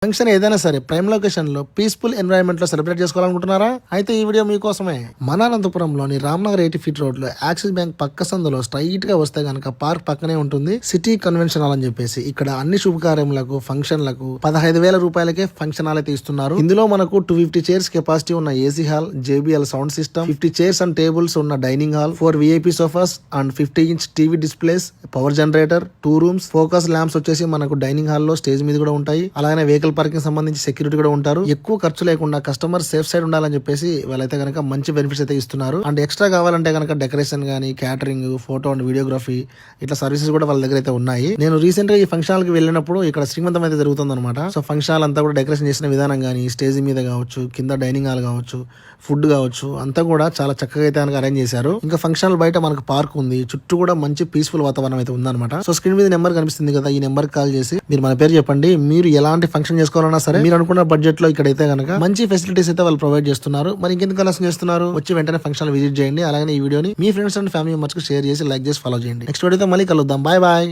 Function ఏదైనా సరే prime location లో పీస్ఫుల్ ఎన్వైరన్మెంట్ లో సెలబ్రేట్ చేసుకోవాలనుకుంటున్నారా? అయితే ఈ వీడియో మీకోసమే. మన అనంతపురంలోని రామ్నగర్ 80 ఫీట్ రోడ్ లో యాక్సిస్ బ్యాంక్ పక్క సందులో స్ట్రైట్ గా వస్తే గనక పార్క్ పక్కనే ఉంటుంది సిటీ కన్వెన్షన్ హాల్ అని చెప్పేసి. ఇక్కడ అన్ని శుభకార్యములకు ఫంక్షన్లకు 15,000 రూపాయలకే ఫంక్షన్ హాల్ అయితే ఇస్తున్నారు. ఇందులో మనకు 250 చైర్స్ కెపాసిటీ ఉన్న AC hall, JBL sound system, 50 chairs and tables ఉన్న dining hall, 4 VIP sofas and 50-inch TV displays, power generator, 2 rooms, focus lamps వచ్చేసి మనకు డైనింగ్ హాల్ లో స్టేజ్ మీద కూడా ఉంటాయి. అలాగే వెహికల్ పార్కింగ్ సంబంధించి సెక్యూరిటీ కూడా ఉంటారు. ఎక్కువ ఖర్చు లేకుండా కస్టమర్ సేఫ్ సైడ్ ఉండాలని చెప్పేసి వాళ్ళైతే కనుక మంచి బెనిఫిట్స్ అయితే ఇస్తున్నారు. అండ్ ఎక్స్ట్రా కావాలంటే కనుక డెకరేషన్ గానీ, క్యాటరింగ్, ఫోటో అండ్ వీడియోగ్రఫీ ఇట్లా సర్వీసెస్ కూడా వాళ్ళ దగ్గర అయితే ఉన్నాయి. నేను రీసెంట్ గా ఈ ఫంక్షన్ హాల్ కి వెళ్ళినప్పుడు ఇక్కడ శ్రీమంతం అయితే జరుగుతుంది అనమాట. సో ఫంక్షన్ హాల్ అంతా కూడా డెకరేషన్ చేసిన విధానం గానీ, స్టేజ్ మీద కావచ్చు, కింద డైనింగ్ హాల్ కావచ్చు, ఫుడ్ కావచ్చు, అంతా కూడా చాలా చక్కగా అయితే కనుక అరేంజ్ చేశారు. ఇంకా ఫంక్షన్ హాల్ బయట మనకు పార్క్ ఉంది, చుట్టూ కూడా మంచి పీస్ఫుల్ వాతావరణం అయితే ఉందన్నమాట. సో స్క్రీన్ మీద నెంబర్ కనిపిస్తుంది కదా, ఈ నెంబర్ కాల్ చేసి మీరు మన పేరు చెప్పండి. మీరు ఎలాంటి ఫంక్షన్ చేసుకోవాలన్నా సరే మీరు అనుకున్న బడ్జెట్ లో ఇక్కడైతే కనుక మంచి ఫెసిలిటీస్ అయితే వాళ్ళు ప్రొవైడ్ చేస్తున్నారు. మరి ఇంకెందుకు ఆలస్యం చేస్తున్నారు? వచ్చి వెంటనే ఫంక్షన్ విజిట్ చేయండి. అలాగే ఈ వీడియోని మీ ఫ్రెండ్స్ అండ్ ఫ్యామిలీ మెంబర్స్ కు షేర్ చేసి, లైక్ చేసి, ఫాలో చేయండి. నెక్స్ట్ వీడియోతో మళ్ళీ కలుద్దాం. Bye bye.